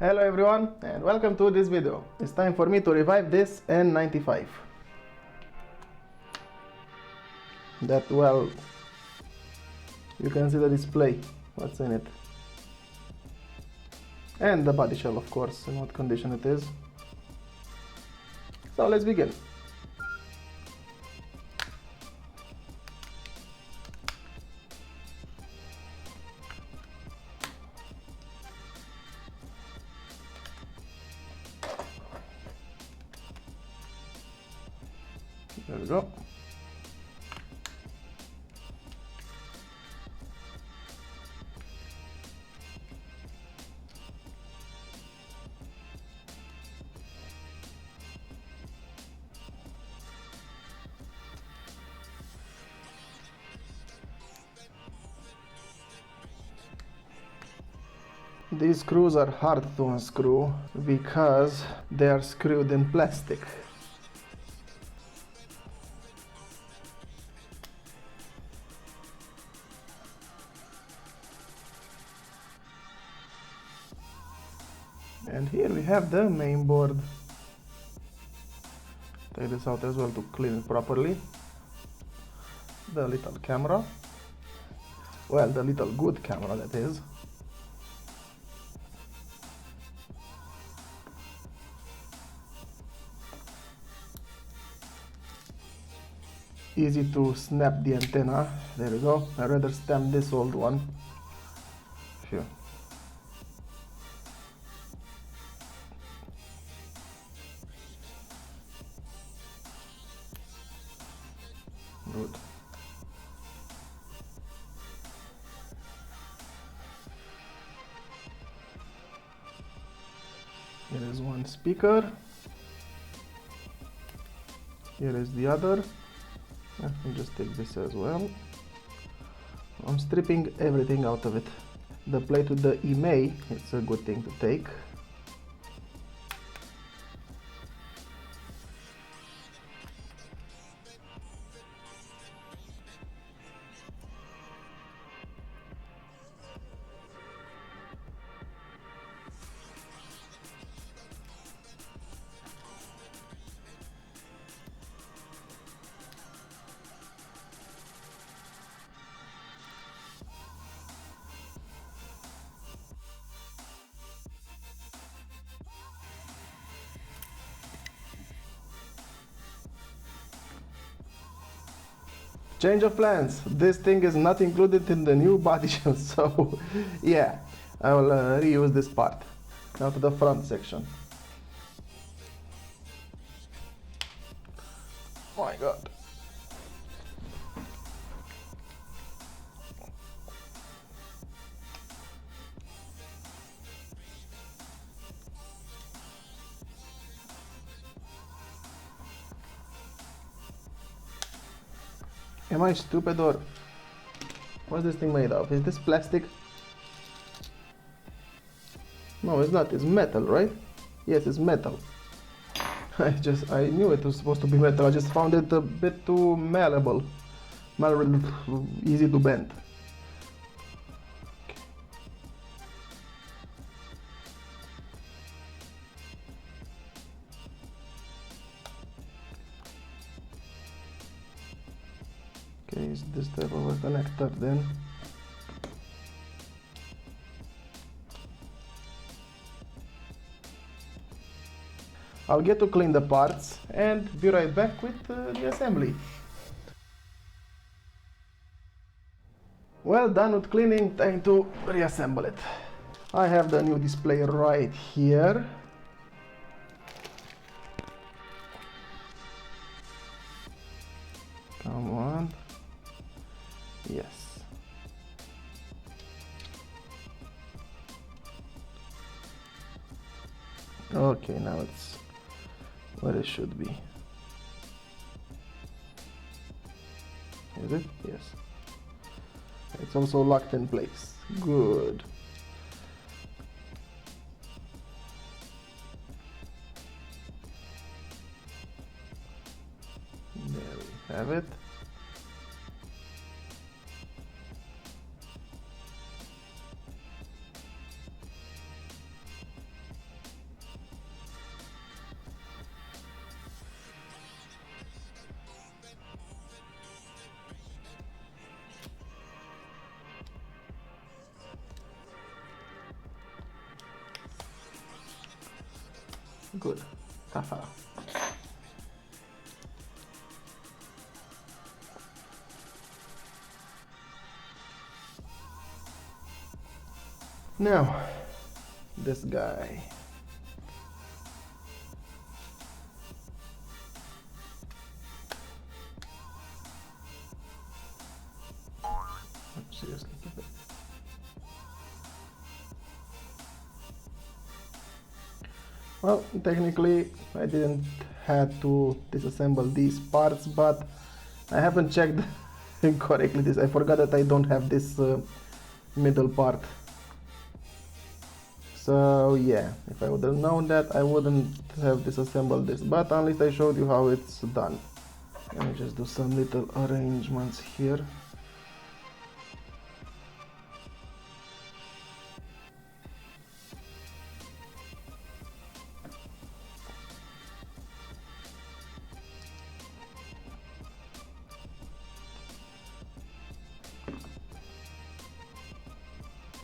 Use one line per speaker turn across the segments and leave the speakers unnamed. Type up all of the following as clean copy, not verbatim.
Hello everyone and welcome to this video. It's time for me to revive this N95. That, well, you can see the display, what's in it. And the body shell, of course, in what condition it is. So let's begin. There we go. These screws are hard to unscrew because they are screwed in plastic. And here we have the main board. Take this out as well to clean it properly. The little camera. Well, the little good camera, that is. Easy to snap the antenna. There we go. I'd rather stamp this old one. Phew. Good. Here is one speaker. Here is the other. I'll just take this as well. I'm stripping everything out of it. The plate with the EMA, it's a good thing to take. Change of plans. This thing is not included in the new body shell, so yeah, I will reuse this part. Now to the front section. Oh my god. Am I stupid or what's this thing made of? Is this plastic? No, it's not. It's metal, right? Yes, it's metal. I knew it was supposed to be metal. I just found it a bit too malleable. Easy to bend. Okay, is this type of a connector then? I'll get to clean the parts and be right back with the assembly. Well, done with cleaning, time to reassemble it. I have the new display right here. Come on. Yes. Okay, now it's where it should be. Is it? Yes. It's also locked in place. Good. There we have it. Good. Haha. Now, this guy. Seriously, keep it. Well, technically, I didn't have to disassemble these parts, but I haven't checked correctly this. I forgot that I don't have this middle part. So yeah, if I would have known that, I wouldn't have disassembled this, but at least I showed you how it's done. Let me just do some little arrangements here.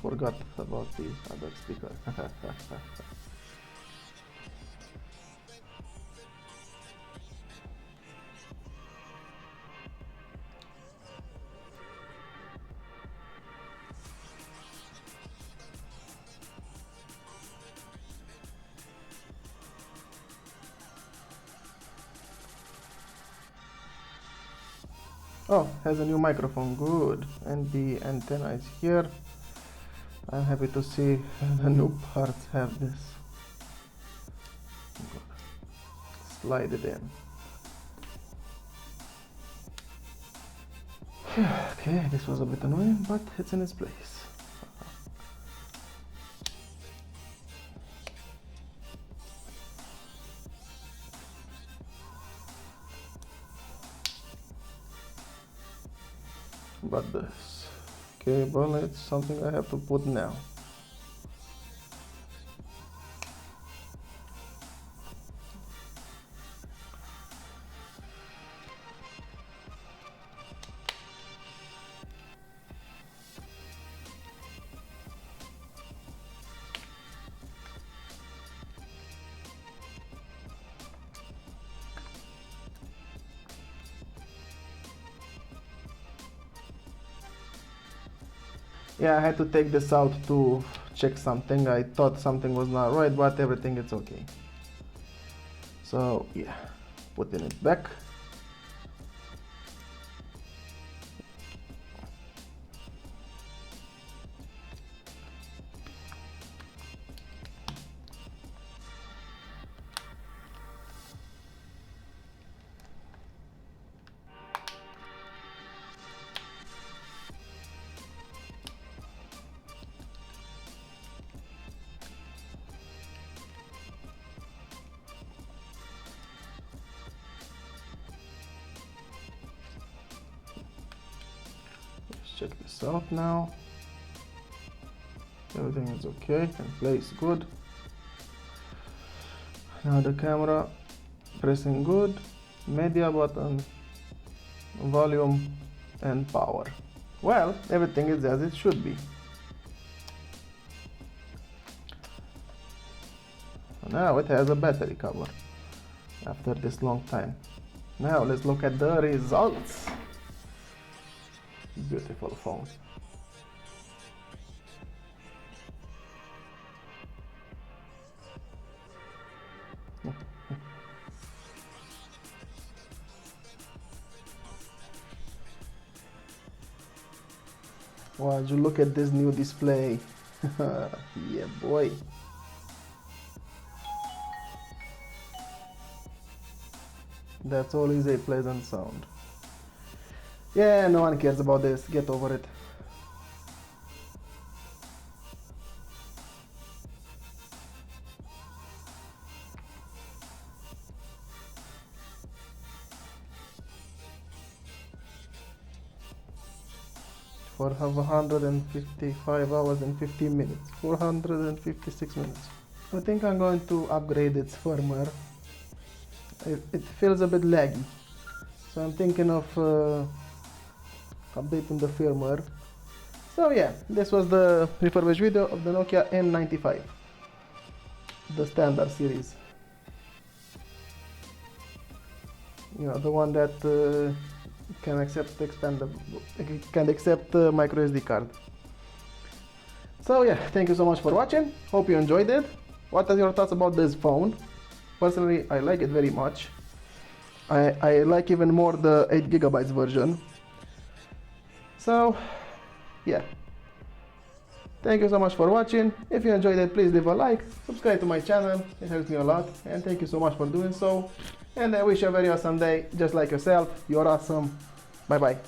Forgot about the other speaker. Oh, has a new microphone, good. And the antenna is here. I'm happy to see the new parts have this. Good. Slide it in. Okay, this was a bit annoying, but it's in its place. But this cable, it's something I have to put now. Yeah, I had to take this out to check something. I thought something was not right, but everything is okay. So yeah, putting it back. Check this out now. Everything is okay and plays good. Now the camera, pressing good, media button, volume and power. Well, everything is as it should be. Now it has a battery cover after this long time. Now let's look at the results. Beautiful phone. Wow, you look at this new display. Yeah, boy. That's always a pleasant sound. Yeah, no one cares about this. Get over it. For 155 hours and 15 minutes. 456 minutes. I think I'm going to upgrade its firmware. It feels a bit laggy. So I'm thinking of updating the firmware. So yeah, this was the refurbished video of the Nokia N95, the standard series. you know, the one that can accept micro SD card. So yeah, thank you so much for watching. Hope you enjoyed it. What are your thoughts about this phone? Personally, I like it very much. I like even more the 8 GB version. So yeah, thank you so much for watching. If you enjoyed it, please leave a like, subscribe to my channel, it helps me a lot, and thank you so much for doing so. And I wish you a very awesome day, just like yourself. You're awesome. Bye bye.